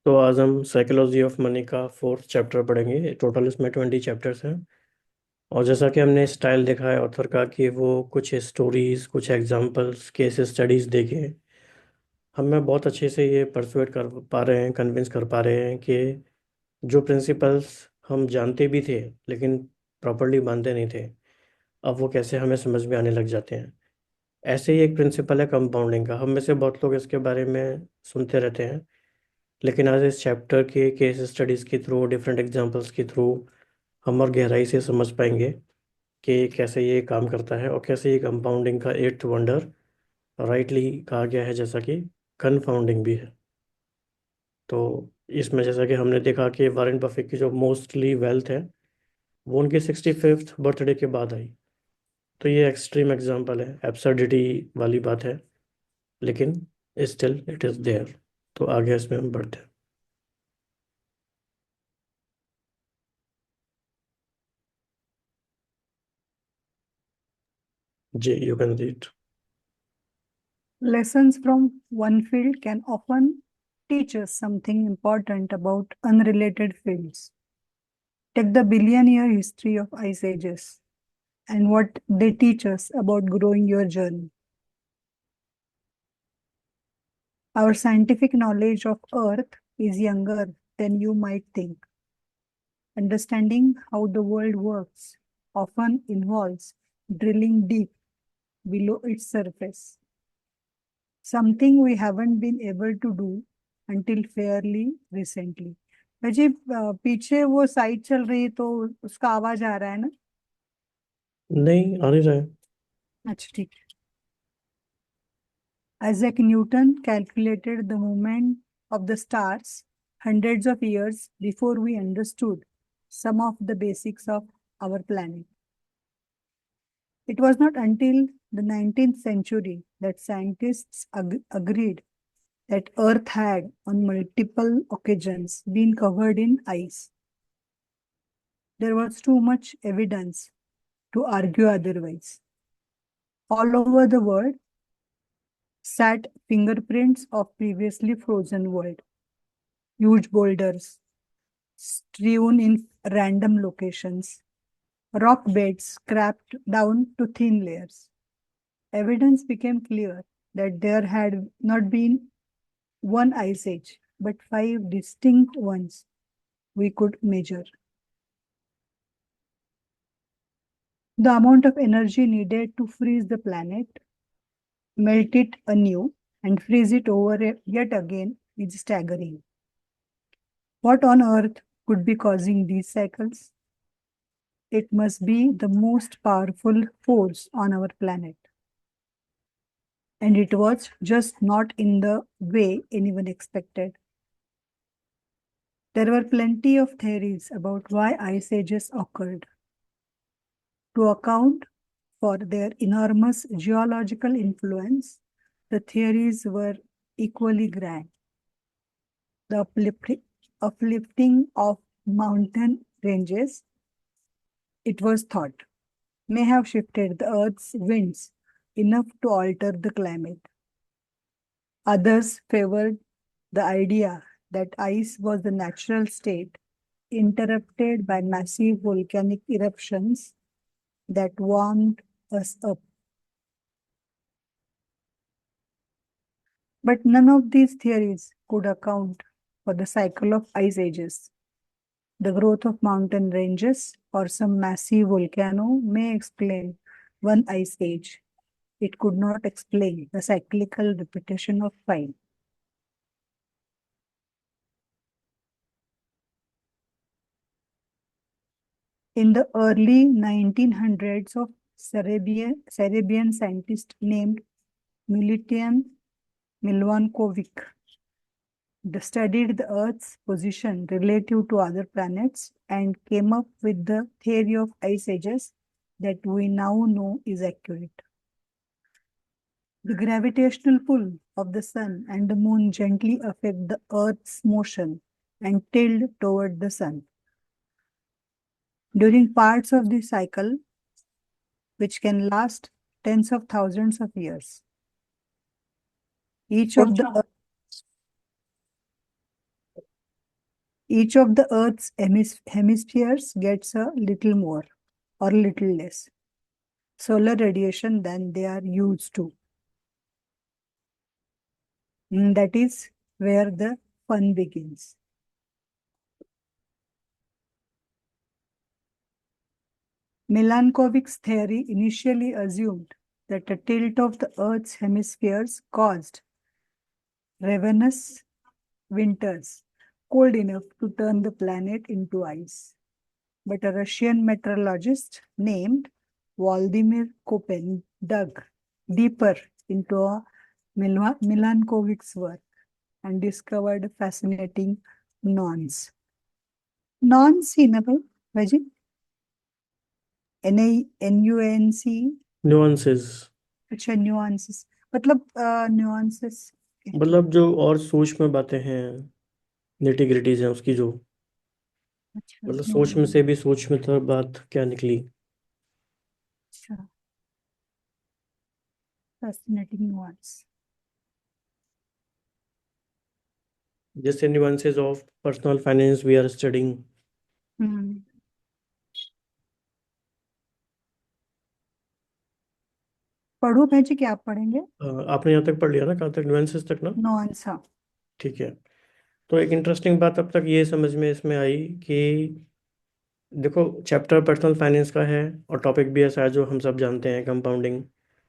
तो आज हम साइकोलॉजी ऑफ मनी का फोर्थ चैप्टर पढ़ेंगे। टोटल इसमें 20 चैप्टर्स हैं। और जैसा कि हमने स्टाइल देखा है ऑथर का कि वो कुछ स्टोरीज, कुछ एग्जांपल्स, केस स्टडीज देके हमें बहुत अच्छे से ये परसुएट कर पा रहे हैं, कन्विंस कर पा रहे हैं कि जो प्रिंसिपल्स हम जानते भी थे लेकिन प्रॉपरली मानते नहीं थे, अब वो कैसे हमें समझ में आने लग जाते हैं। ऐसे ही एक प्रिंसिपल है कंपाउंडिंग का। हम में से बहुत लोग इसके बारे में सुनते रहते हैं, लेकिन आज इस चैप्टर के केस स्टडीज़ के थ्रू, डिफरेंट एग्जांपल्स के थ्रू हम और गहराई से समझ पाएंगे कि कैसे ये काम करता है और कैसे ये कंपाउंडिंग का एट्थ वंडर राइटली कहा गया है, जैसा कि कन्फाउंडिंग भी है। तो इसमें जैसा कि हमने देखा कि वॉरेन बफेट की जो मोस्टली वेल्थ है वो उनकी 65th बर्थडे के बाद आई। तो ये एक्सट्रीम एग्जांपल है, एब्सर्डिटी वाली बात है, लेकिन स्टिल इट इज़ देयर। तो आगे इसमें हम बढ़ते हैं। जी, you can read. Lessons from one field can often teach us something important about unrelated fields. Take the billion-year history of ice ages and what they teach us about growing your journey. Our scientific knowledge of Earth is younger than you might think. Understanding how the world works often involves drilling deep below its surface, something we haven't been able to do until fairly recently. जी पीछे वो side चल रही है तो उसका आवाज आ रहा है ना। नहीं, आ नहीं रहा है। अच्छा ठीक है। Isaac Newton calculated the movement of the stars hundreds of years before we understood some of the basics of our planet. It was not until the 19th century that scientists agreed that Earth had, on multiple occasions, been covered in ice. There was too much evidence to argue otherwise. All over the world sat fingerprints of previously frozen world, huge boulders strewn in random locations, rock beds scraped down to thin layers. Evidence became clear that there had not been one ice age, but five distinct ones we could measure. The amount of energy needed to freeze the planet, melt it anew, and freeze it over yet again is staggering. What on earth could be causing these cycles? It must be the most powerful force on our planet. And it was just not in the way anyone expected. There were plenty of theories about why ice ages occurred. To account for their enormous geological influence, the theories were equally grand. The uplifting of mountain ranges, it was thought, may have shifted the Earth's winds enough to alter the climate. Others favored the idea that ice was the natural state, interrupted by massive volcanic eruptions that warmed us up. But none of these theories could account for the cycle of ice ages. The growth of mountain ranges or some massive volcano may explain one ice age. It could not explain the cyclical repetition of time. In the early 1900s, of Serbian scientist named Milutian Milvankovic studied the Earth's position relative to other planets and came up with the theory of ice ages that we now know is accurate. The gravitational pull of the sun and the moon gently affect the Earth's motion and tilt toward the sun. During parts of the cycle, which can last tens of thousands of years, each of the Each of the Earth's hemispheres gets a little more or little less solar radiation than they are used to. That is where the fun begins. Milankovitch's theory initially assumed that a tilt of the Earth's hemispheres caused ravenous winters, cold enough to turn the planet into ice. But a Russian meteorologist named Vladimir Koppen dug deeper into Milankovitch's work and discovered fascinating nonce. Nonce ही ना भाई भाजी NUANCE nuances अच्छा nuances मतलब nuances मतलब जो और सूक्ष्म बातें हैं, निटी ग्रिटीज हैं उसकी जो, अच्छा मतलब सूक्ष्म से भी सूक्ष्मतर बात क्या निकली। अच्छा fascinating nuance. जैसे nuances of personal finance we are studying. Hmm पढ़ो भाई क्या आप पढ़ेंगे आपने यहाँ तक पढ़ लिया ना, कहाँ तक, न्यूएंसेस तक ना? nuance हाँ ठीक है। तो एक इंटरेस्टिंग बात अब तक ये समझ में इसमें आई कि देखो, चैप्टर पर्सनल फाइनेंस का है और टॉपिक भी ऐसा है जो हम सब जानते हैं, कंपाउंडिंग।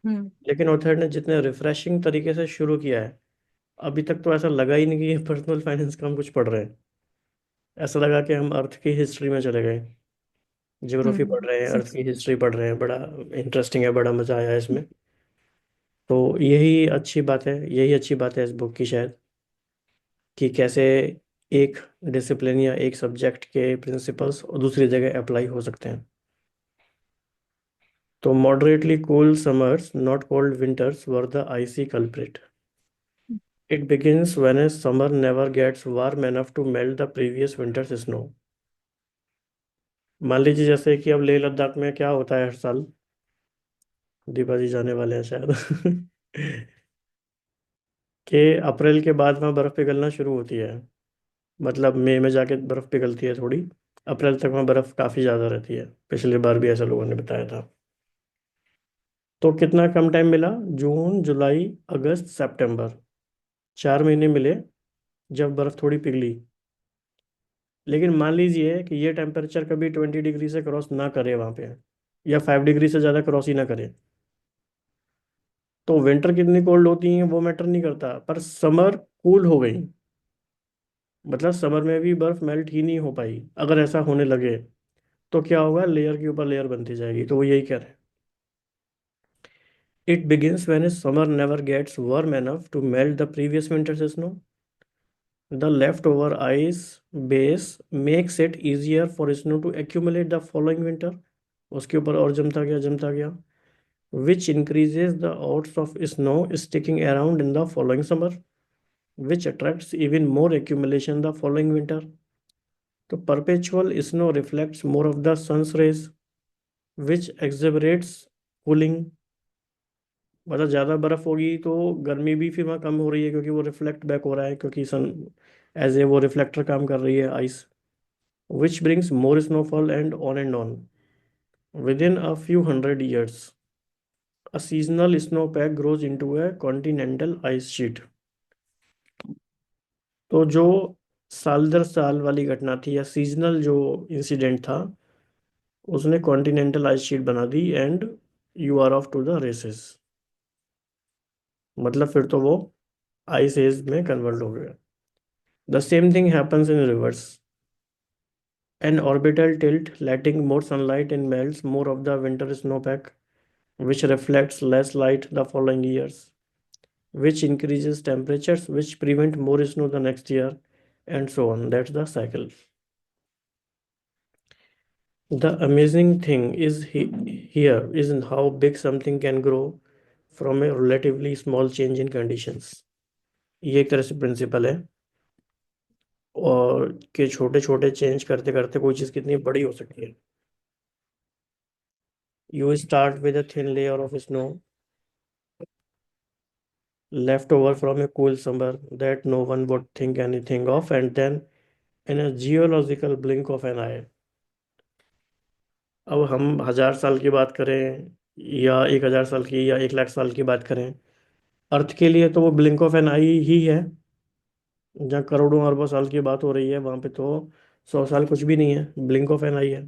हम्म लेकिन ऑथर ने जितने रिफ्रेशिंग तरीके से शुरू किया है, अभी तक तो ऐसा लगा ही नहीं कि ये पर्सनल फाइनेंस का हम कुछ पढ़ रहे हैं। ऐसा लगा कि हम अर्थ की हिस्ट्री में चले गए, ज्योग्राफी पढ़ रहे हैं, अर्थ सिक्स की हिस्ट्री पढ़ रहे हैं। बड़ा इंटरेस्टिंग है, बड़ा मज़ा आया इसमें। तो यही अच्छी बात है, यही अच्छी बात है इस बुक की शायद, कि कैसे एक डिसिप्लिन या एक सब्जेक्ट के प्रिंसिपल्स दूसरी जगह अप्लाई हो सकते हैं। तो moderately cool summers not cold winters were the icy culprit. It begins when a summer never gets warm enough to melt the previous winter's snow. मान लीजिए जैसे कि अब लेह लद्दाख में क्या होता है हर साल, दीपा जी जाने वाले हैं शायद कि अप्रैल के बाद वहाँ बर्फ़ पिघलना शुरू होती है। मतलब मई में जाके बर्फ़ पिघलती है थोड़ी, अप्रैल तक वहाँ बर्फ़ काफ़ी ज़्यादा रहती है। पिछली बार भी ऐसा लोगों ने बताया था। तो कितना कम टाइम मिला, जून जुलाई अगस्त सितंबर, 4 महीने मिले जब बर्फ़ थोड़ी पिघली। लेकिन मान लीजिए कि ये टेम्परेचर कभी 20 डिग्री से क्रॉस ना करे वहाँ पे, या 5 डिग्री से ज़्यादा क्रॉस ही ना करे, तो विंटर कितनी कोल्ड होती है वो मैटर नहीं करता, पर समर कूल हो गई, मतलब समर में भी बर्फ मेल्ट ही नहीं हो पाई। अगर ऐसा होने लगे तो क्या होगा, लेयर के ऊपर लेयर बनती जाएगी। तो वो यही कह रहे हैं, it begins when summer never gets warm enough to melt the previous winter's snow. The left over ice base makes it easier for snow to accumulate the following winter. उसके ऊपर और जमता गया, which increases the odds of snow sticking around in the following summer, which attracts even more accumulation the following winter. तो perpetual snow reflects more of the sun's rays, which exacerbates cooling. मतलब ज़्यादा बर्फ होगी तो गर्मी भी फिर वहाँ कम हो रही है, क्योंकि वो रिफ्लेक्ट बैक हो रहा है, क्योंकि सन एज ए वो रिफ्लेक्टर काम कर रही है, ice, which brings more snowfall and on. Within a few hundred years, a seasonal snowpack grows into a continental ice sheet. तो जो साल दर साल वाली घटना थी या सीजनल जो इंसिडेंट था, उसने कॉन्टिनेंटल आइस शीट बना दी, and you are off to the races. मतलब फिर तो वो आइस एज में कन्वर्ट हो गया। The same thing happens in reverse, N orbital tilt letting more sunlight and melts more of the winter snowpack, which reflects less light the following years, which increases temperatures, which prevent more snow the next year, and so on. That's the cycle. The amazing thing is here is in how big something can grow from a relatively small change in conditions. ये एक तरह से principal है, और कि छोटे छोटे change करते करते कोई चीज़ कितनी बड़ी हो सकती है। You start with a thin layer of snow left over from a cool summer that no one would think anything of, and then in a geological blink of an eye. अब हम 1000 साल की बात करें या 1000 साल की या 1 लाख साल की बात करें, अर्थ के लिए तो वो ब्लिंक ऑफ एन आई ही है। जहाँ करोड़ों अरबों साल की बात हो रही है वहां पे तो 100 साल कुछ भी नहीं है, ब्लिंक ऑफ एन आई है।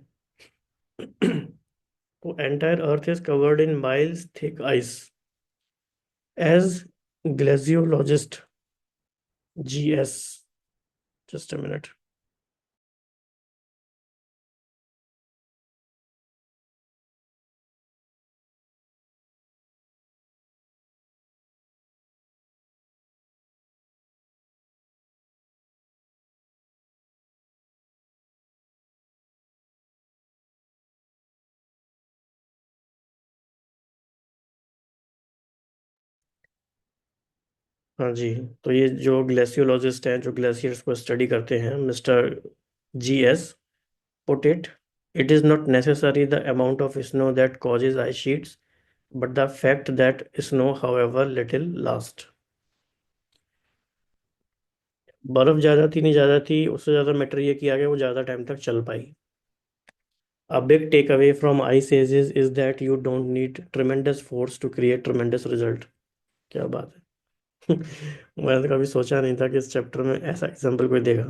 तो entire earth is covered in miles thick ice age glaciologist जीएस, जस्ट अ मिनट। हाँ जी, तो ये जो ग्लेशियोलॉजिस्ट हैं जो ग्लेशियर्स को स्टडी करते हैं, mister GS put it is not necessary the amount of snow that causes ice sheets, but the fact that snow, however little, last. बर्फ ज्यादा थी नहीं ज्यादा थी, उससे ज्यादा मैटर ये किया गया वो ज्यादा टाइम तक चल पाई। A big takeaway from ice ages is that you don't need tremendous force to create tremendous result. क्या बात है। मैंने तो कभी सोचा नहीं था कि इस चैप्टर में ऐसा एग्जाम्पल कोई देगा।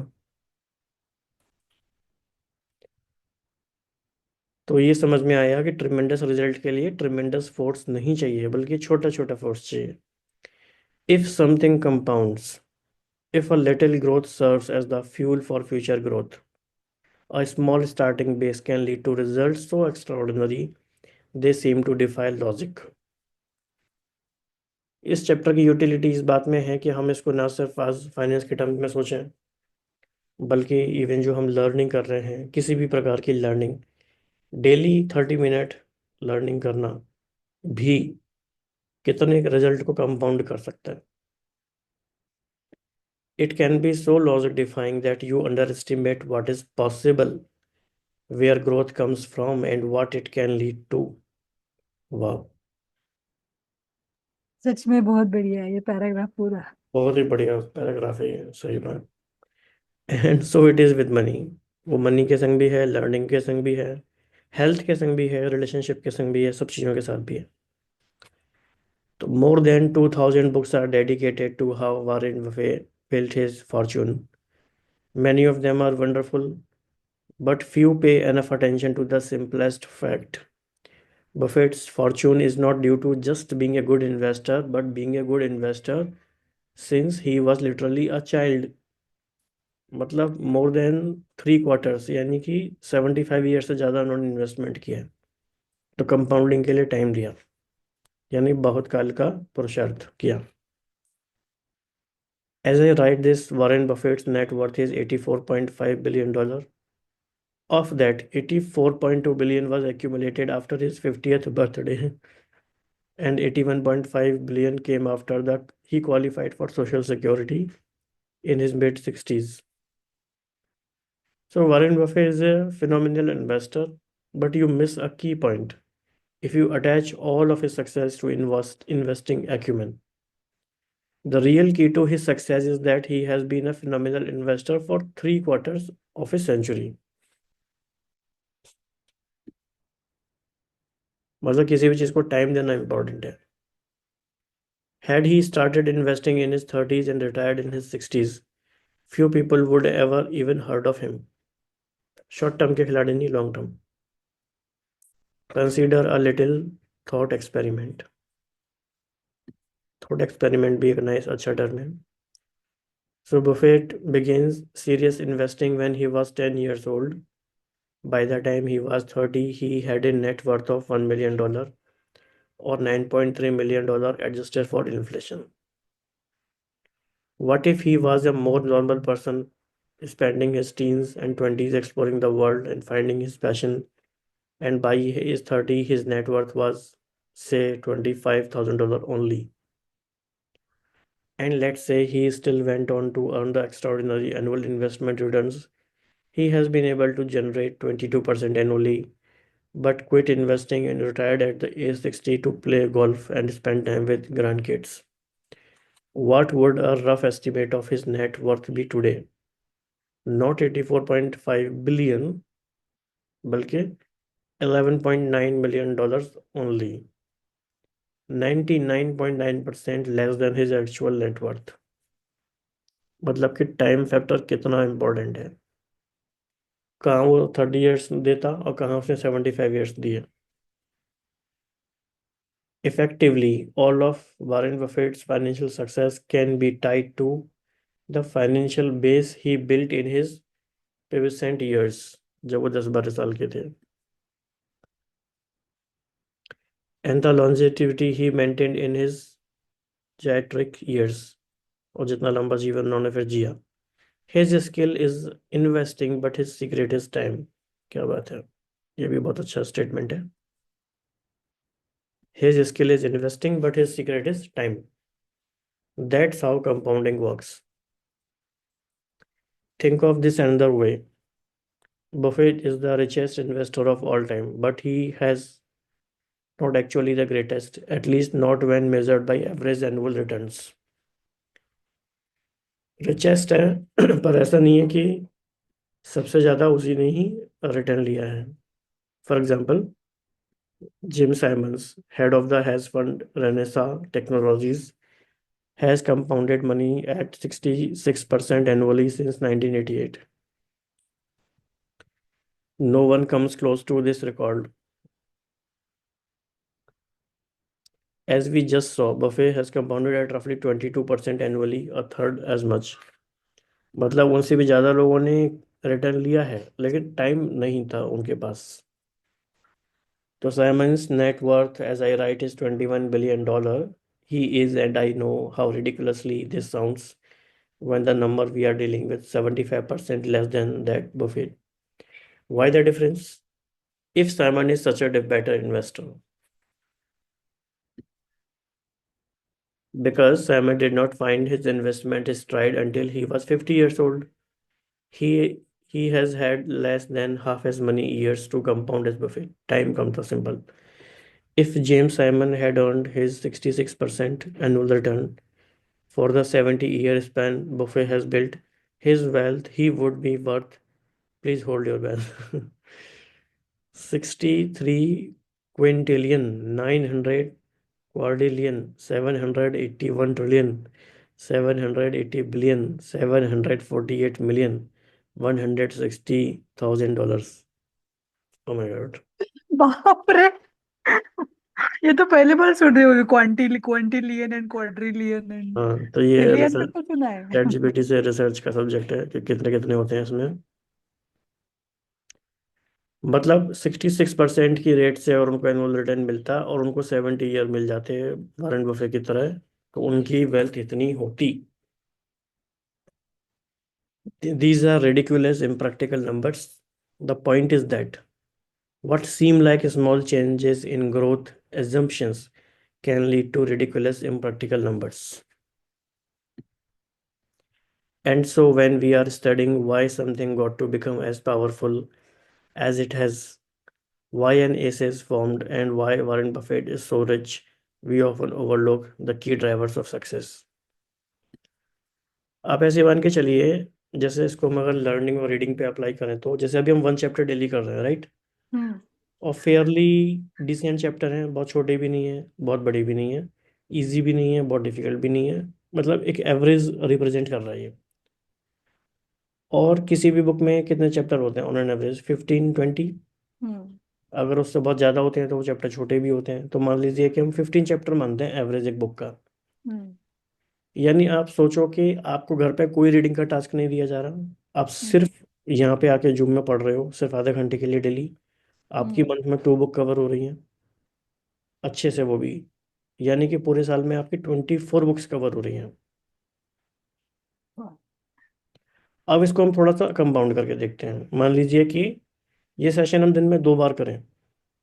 तो ये समझ में आया कि ट्रिमेंडस रिजल्ट के लिए ट्रिमेंडस फोर्स नहीं चाहिए, बल्कि छोटा छोटा फोर्स चाहिए। If something compounds, if a little growth serves as the fuel for future growth, a small starting base can lead to results so extraordinary they seem to defy logic. इस chapter की utility इस बात में है कि हम इसको ना सिर्फ आज फाइनेंस के टर्म्स में सोचें, बल्कि इवन जो हम लर्निंग कर रहे हैं, किसी भी प्रकार की लर्निंग, डेली 30 मिनट लर्निंग करना भी कितने रिजल्ट को कंपाउंड कर सकता है। It can be so logic defying that you underestimate what is possible, where growth comes from, and what it can lead to. वाह, सच में बहुत बढ़िया है ये पैराग्राफ पूरा। बहुत ही बढ़िया पैराग्राफ है ये, सही बात। And so it is with money. वो मनी के संग भी है, लर्निंग के संग भी है, हेल्थ के संग भी है, रिलेशनशिप के संग भी है, सब चीज़ों के साथ भी है। तो more than 2000 books are dedicated to how Warren Buffett built his fortune. Many of them are wonderful, but few pay enough attention to the simplest fact. Buffett's fortune is not due to just being a good investor, but being a good investor since he was literally a child. मतलब more than 3 quarters, यानी कि 75 year से ज़्यादा उन्होंने investment किया है। तो compounding के लिए टाइम दिया, यानी बहुत काल का पुरुषार्थ किया। As I write this, Warren Buffett's net worth is $84.5 billion. Of that, 84.2 billion was accumulated after his 50th birthday, and 81.5 billion came after that he qualified for Social Security in his mid 60s. So Warren Buffett is a phenomenal investor, but you miss a key point if you attach all of his success to investing acumen. The real key to his success is that he has been a phenomenal investor for 3 quarters of a century. मतलब किसी भी चीज़ को time देना important है। Had he started investing in his 30s and retired in his 60s, few people would ever even heard of him. Short term के खिलाड़ी नहीं, long term. Consider a little thought experiment. Thought experiment भी एक nice अच्छा term है। So Buffett begins serious investing when he was 10 years old. By the time he was 30, he had a net worth of $1 million or $9.3 million adjusted for inflation. What if he was a more normal person, spending his teens and 20s exploring the world and finding his passion, and by his 30 his net worth was, say, $25,000 only? And let's say he still went on to earn the extraordinary annual investment returns he has been able to generate 22% annually, but quit investing and retired at the age 60 to play golf and spend time with grandkids. What would a rough estimate of his net worth be today? Not 84.5 billion, बल्कि $11.9 million only, 99.9% less than his actual net worth. मतलब कि time factor कितना important है, कहाँ वो 30 years देता और कहाँ उसने 75 years दिए। Effectively, all of Warren Buffett's financial success can be tied to the financial base he built in his pubescent years, जब वो 10-12 साल के थे, and the longevity he maintained in his geriatric years, और जितना लंबा जीवन उन्होंने फिर जिया। His skill is investing, but his secret is time। क्या बात है, ये भी बहुत अच्छा स्टेटमेंट है। His skill is investing, but his secret is time। That's how compounding works। Think of this another way. Buffett is the richest investor of all time, but he has not actually the greatest, at least not when measured by average annual returns। Richest है पर ऐसा नहीं है कि सबसे ज़्यादा उसी ने ही रिटर्न लिया है। For example, Jim Simons, head of the hedge fund Renaissance technologies, has compounded money at 66% annually since 1988। No one comes close to this record। As we just saw, Buffett has compounded at roughly 22% annually, a third as much। मतलब उनसे भी ज़्यादा लोगों ने return लिया है, लेकिन time नहीं था उनके पास। तो Simon's net worth, as I write, is $21 billion। He is, and I know how ridiculously this sounds when the number we are dealing with 75% less than that Buffett। Why the difference? If Simon is such a better investor, because Simon did not find his investment stride until he was 50 years old, he he has had less than half as many years to compound as Buffett। Time comes to simple। If James Simon had earned his 66% annual return for the 70-year span Buffett has built his wealth, he would be worth, please hold your breath, 63 quintillion 900 quadrillion 781 trillion 780 billion 748 million $160,000। Oh my God। बाप रे, ये तो पहली बार सुन रही होगी, क्वांटिलियन and quadrillion and हाँ, तो ये ट्रिलियन तक रिसर्च, तो सुना चैट है। जीपीटी से रिसर्च का सब्जेक्ट है कि कितने कितने होते हैं इसमें। मतलब 66% की रेट से और उनको एनुअल रिटर्न मिलता और उनको 70 year मिल जाते वारेन बफे की तरह, तो उनकी वेल्थ इतनी होती। These are ridiculous impractical numbers। The point is that what seem like small changes in growth assumptions can lead to ridiculous impractical numbers। And so when we are studying why something got to become as powerful as it has, why an ace is formed, and why Warren Buffett is so rich, we often overlook the key drivers of success। आप ऐसे मान के चलिए, जैसे इसको हम अगर learning और रीडिंग पे अप्लाई करें, तो जैसे अभी हम 1 चैप्टर डेली कर रहे हैं, राइट, हम्म। और फेयरली डिसेंट चैप्टर हैं, बहुत छोटे भी नहीं है, बहुत बड़े भी नहीं है, इजी भी नहीं है, बहुत डिफिकल्ट भी नहीं है, मतलब एक एवरेज रिप्रेजेंट कर रहा है ये। और किसी भी बुक में कितने चैप्टर होते हैं ऑन एन एवरेज? 15-20। हम्म। अगर उससे बहुत ज़्यादा होते हैं तो वो चैप्टर छोटे भी होते हैं, तो मान लीजिए कि हम 15 चैप्टर मानते हैं एवरेज एक बुक का। हम्म। यानी आप सोचो कि आपको घर पे कोई रीडिंग का टास्क नहीं दिया जा रहा, आप हम्म। सिर्फ यहाँ पे आके जूम में पढ़ रहे हो सिर्फ आधे घंटे के लिए डेली। आपकी हम्म। मंथ में 2 बुक कवर हो रही हैं अच्छे से, वो भी, यानी कि पूरे साल में आपकी 24 बुक्स कवर हो रही हैं। हाँ। अब इसको हम थोड़ा सा कंपाउंड करके देखते हैं। मान लीजिए कि ये सेशन हम दिन में 2 बार करें,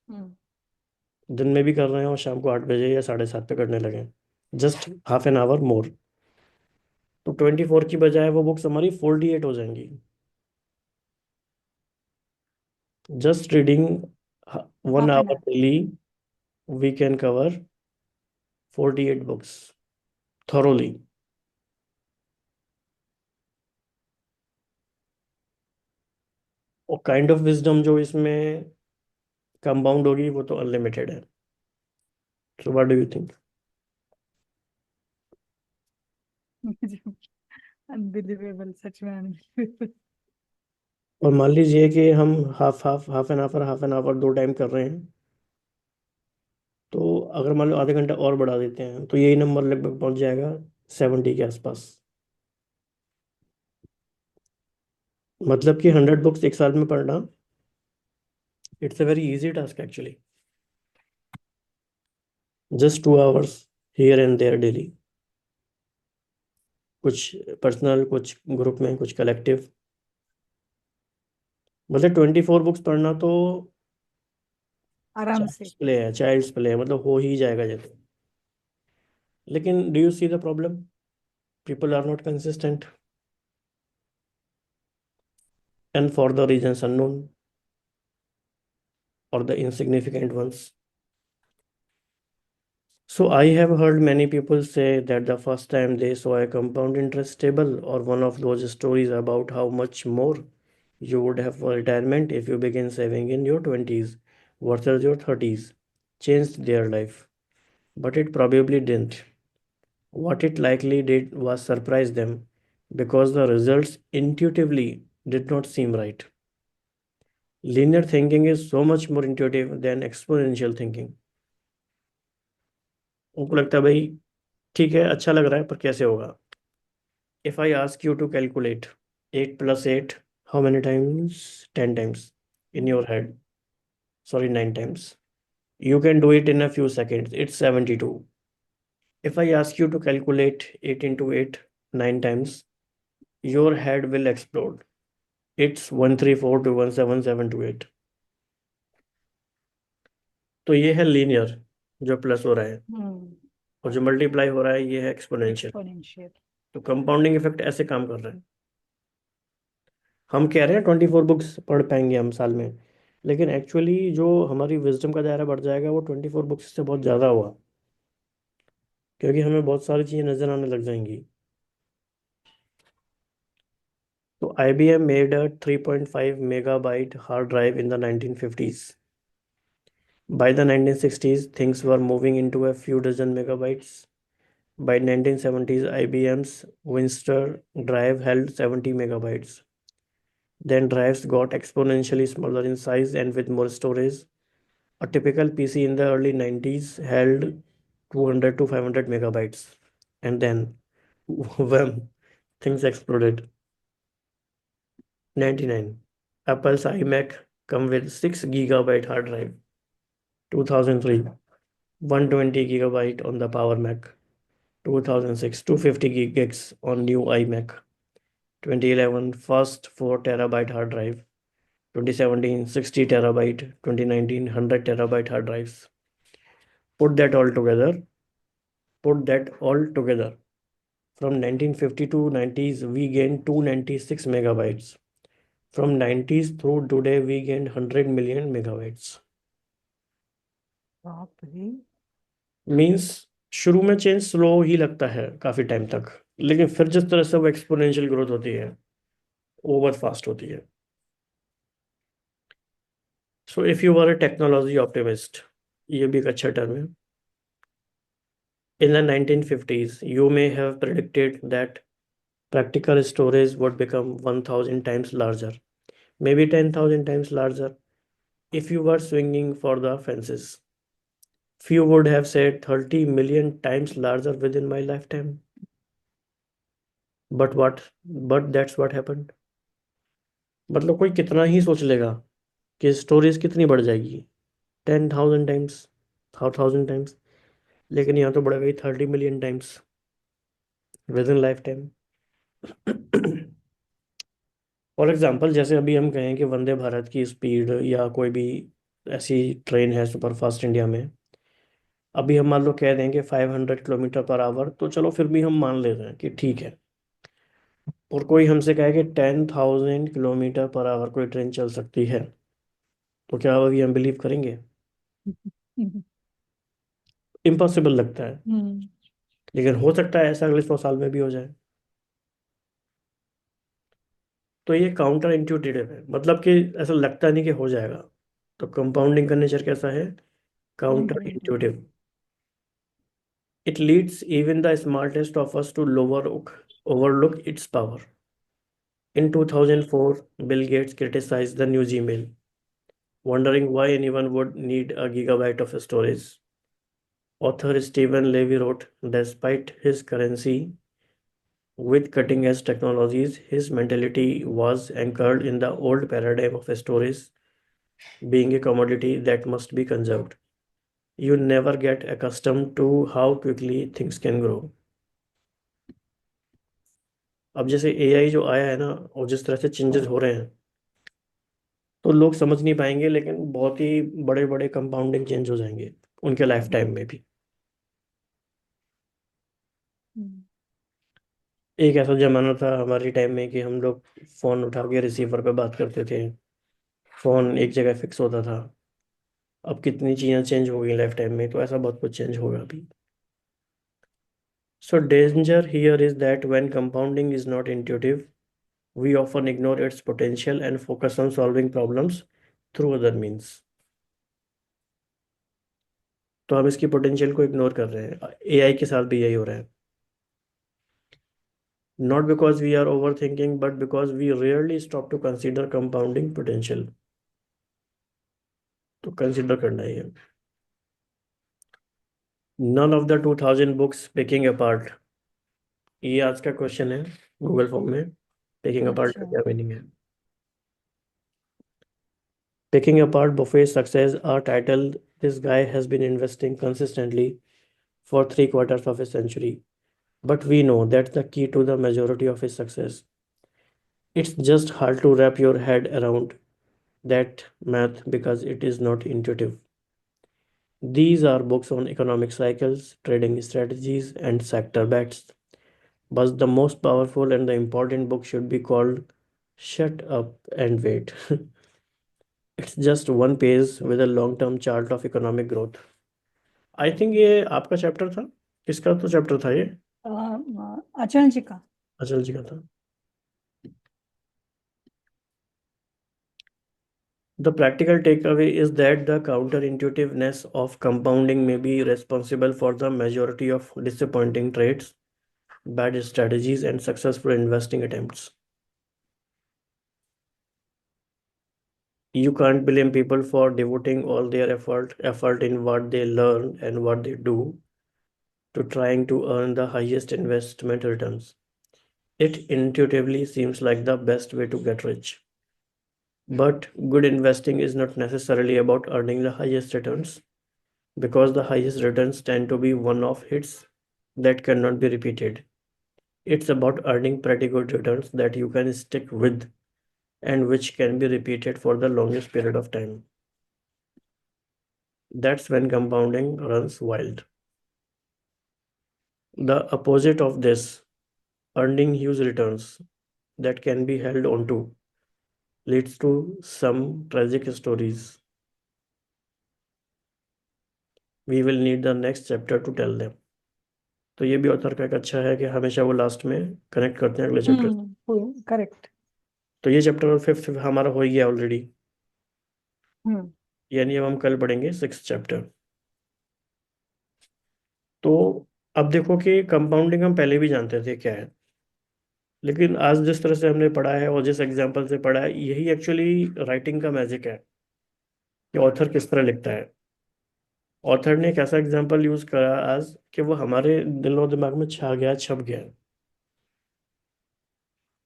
हम्म। दिन में भी कर रहे हैं और शाम को 8 बजे या 7:30 पे करने लगे, जस्ट हाफ एन आवर मोर, तो 24 की बजाय वो बुक्स हमारी 48 हो जाएंगी। Just reading 1 hour half an daily, we can cover 48 books thoroughly। और काइंड ऑफ विजडम जो इसमें कंपाउंड होगी वो तो अनलिमिटेड है। So what do you think? Unbelievable, सच में unbelievable। और मान लीजिए कि हम हाफ एन आवर दो टाइम कर रहे हैं, तो अगर मान लो आधे घंटा और बढ़ा देते हैं तो यही नंबर लगभग पहुंच जाएगा 70 के आसपास। मतलब कि 100 बुक्स एक साल में पढ़ना, it's a very easy task actually. Just 2 hours here and their daily, कुछ पर्सनल, कुछ ग्रुप में, कुछ कलेक्टिव। मतलब 24 बुक्स पढ़ना तो आराम से। चाइल्ड्स प्ले है, चाइल्ड्स प्ले है, मतलब हो ही जाएगा जैसे। लेकिन do you see the problem? People are not consistent and for the reasons unknown or the insignificant ones. So I have heard many people say that the first time they saw a compound interest table or one of those stories about how much more you would have for retirement if you begin saving in your 20s versus your 30s changed their life. But it probably didn't. What it likely did was surprise them because the results intuitively did not seem right. Linear thinking is so much more intuitive than exponential thinking. उनको लगता है भाई ठीक है, अच्छा लग रहा है, पर कैसे होगा? If I ask you to calculate 8 + 8, how many times? 10 times in your head, sorry 9 times. You can do it in a few seconds. It's 72. If I ask you to calculate 8 into 8 9 times, your head will explode. It's 134 to 17728. तो ये है linear जो plus हो रहा है, और जो multiply हो रहा है ये है एक्सपोनेंशियल। एक्सपोनेंशियल। तो कंपाउंडिंग इफेक्ट ऐसे काम कर रहा है। हम कह रहे हैं 24 बुक्स पढ़ पाएंगे हम साल में, लेकिन एक्चुअली जो हमारी विजडम का दायरा बढ़ जाएगा वो 24 बुक्स से बहुत ज़्यादा हुआ, क्योंकि हमें बहुत सारी चीज़ें नज़र आने लग जाएंगी। तो IBM made a 3.5 megabyte hard drive in the 1950s. By the 1960s, things were moving into a few dozen megabytes. By 1970s, IBM's Winster drive held 70 megabytes. Then drives got exponentially smaller in size and with more storage. A typical PC in the early 90s held 200 to 500 megabytes. And then, wham, things exploded. 99. Apple's iMac come with 6 gigabyte hard drive. 2003. 120 gigabyte on the Power Mac. 2006. 250 gigs on new iMac. 2011. First 4 terabyte hard drive. 2017. 60 terabyte. 2019. 100 terabyte hard drives. Put that all together. Put that all together. From 1950 to 90s, we gained 296 megabytes. From 90s through today, we gained 100 million megabytes. बाप रे। Means शुरू में change slow ही लगता है काफ़ी time तक, लेकिन फिर जिस तरह से वो एक्सपोनेंशियल ग्रोथ होती है वो बहुत फास्ट होती है। So if you are a technology optimist, ये भी एक अच्छा टर्म है, in the 1950s you may have predicted that practical storage would become 1000 times larger, maybe 10,000 times larger if you were swinging for the fences. Few would have said 30 million times larger within my lifetime. But what? But that's what happened. मतलब कोई कितना ही सोच लेगा कि storage कितनी बढ़ जाएगी, 10,000 times, 1,000 times, लेकिन यहाँ तो बढ़ गई 30 million times with in life time. For example, जैसे अभी हम कहें कि वंदे भारत की स्पीड या कोई भी ऐसी ट्रेन है सुपर फास्ट इंडिया में, अभी हम मान लो कह दें कि 500 किलोमीटर पर आवर, तो चलो फिर भी हम मान लेते हैं कि ठीक है। और कोई हमसे कहे कि 10,000 किलोमीटर पर आवर कोई ट्रेन चल सकती है, तो क्या अभी हम बिलीव करेंगे? इम्पॉसिबल लगता है। लेकिन हो सकता है ऐसा अगले 100 साल में भी हो जाए। तो ये काउंटर इंट्यूटिव है, मतलब कि ऐसा लगता नहीं कि हो जाएगा। तो कंपाउंडिंग का नेचर कैसा है? Counter counter intuitive. Intuitive. It leads even the smartest of us to overlook its power. In 2004, Bill Gates criticized the new Gmail, wondering why anyone would need a gigabyte of storage. Author Stephen Levy wrote, despite his currency with cutting edge technologies, his mentality was anchored in the old paradigm of storage being a commodity that must be conserved. You never get accustomed to how quickly things can grow. अब जैसे AI जो आया है ना, और जिस तरह से चेंजेस हो रहे हैं, तो लोग समझ नहीं पाएंगे, लेकिन बहुत ही बड़े बड़े कंपाउंडिंग चेंज हो जाएंगे उनके लाइफ टाइम में भी। एक ऐसा जमाना था हमारी टाइम में कि हम लोग फोन उठा के रिसीवर पे बात करते थे, फोन एक जगह फिक्स होता था। अब कितनी चीज़ें चेंज हो गई लाइफ टाइम में, तो ऐसा बहुत कुछ चेंज होगा अभी। So danger here is that when compounding is not intuitive, we often ignore its potential and focus on solving problems through other means. तो हम इसकी पोटेंशियल को इग्नोर कर रहे हैं। एआई के साथ भी यही हो रहा है। Not because we are overthinking, but because we rarely stop to consider compounding potential. तो कंसिडर करना ही है। None of the 2000 books picking apart, ये आज का क्वेश्चन है गूगल फॉर्म में। पिकिंग अपार्ट का अच्छा। क्या मीनिंग है? Picking apart Buffett's success, our title, this guy has been investing consistently for 3/4 of a century. But we know that's the key to the majority of his success. It's just hard to wrap your head around that math because it is not intuitive. These are books on economic cycles, trading strategies, and sector bets. But the most powerful and the important book should be called Shut Up and Wait. It's just one page with a long term chart of economic growth. I think ये आपका chapter था। किसका तो chapter था ये? अचल जी का। अचल जी का था। The practical takeaway is that the counterintuitiveness of compounding may be responsible for the majority of disappointing trades, bad strategies, and successful investing attempts. You can't blame people for devoting all their effort in what they learn and what they do to trying to earn the highest investment returns. It intuitively seems like the best way to get rich. But good investing is not necessarily about earning the highest returns, because the highest returns tend to be one-off hits that cannot be repeated. It's about earning pretty good returns that you can stick with and which can be repeated for the longest period of time. That's when compounding runs wild. The opposite of this, earning huge returns that can be held onto, leads to some tragic stories. We will need the next chapter to tell them. तो ये भी author का एक अच्छा है कि हमेशा वो लास्ट में कनेक्ट करते हैं अगले चैप्टर। करेक्ट। तो ये चैप्टर फिफ्थ हमारा हो गया ऑलरेडी, हम्म। यानी अब हम कल पढ़ेंगे सिक्स चैप्टर। तो अब देखो कि कंपाउंडिंग हम पहले भी जानते थे क्या है, लेकिन आज जिस तरह से हमने पढ़ा है और जिस एग्जाम्पल से पढ़ा है, यही एक्चुअली राइटिंग का मैजिक है कि ऑथर किस तरह लिखता है। ऑथर ने एक ऐसा एग्जाम्पल यूज करा आज कि वो हमारे दिल और दिमाग में छा गया, छप गया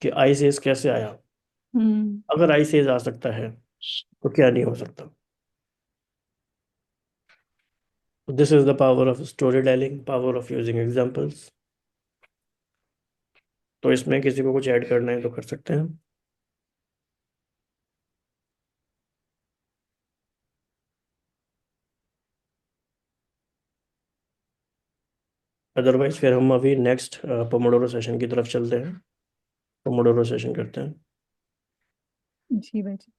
कि आइस एज कैसे आया। हम्म। अगर आइस एज आ सकता है तो क्या नहीं हो सकता। This is the power of story telling, power of using examples. तो इसमें किसी को कुछ ऐड करना है तो कर सकते हैं, अदरवाइज फिर हम अभी नेक्स्ट पोमोडोरो सेशन की तरफ चलते हैं। पोमोडोरो सेशन करते हैं। जी भाई जी।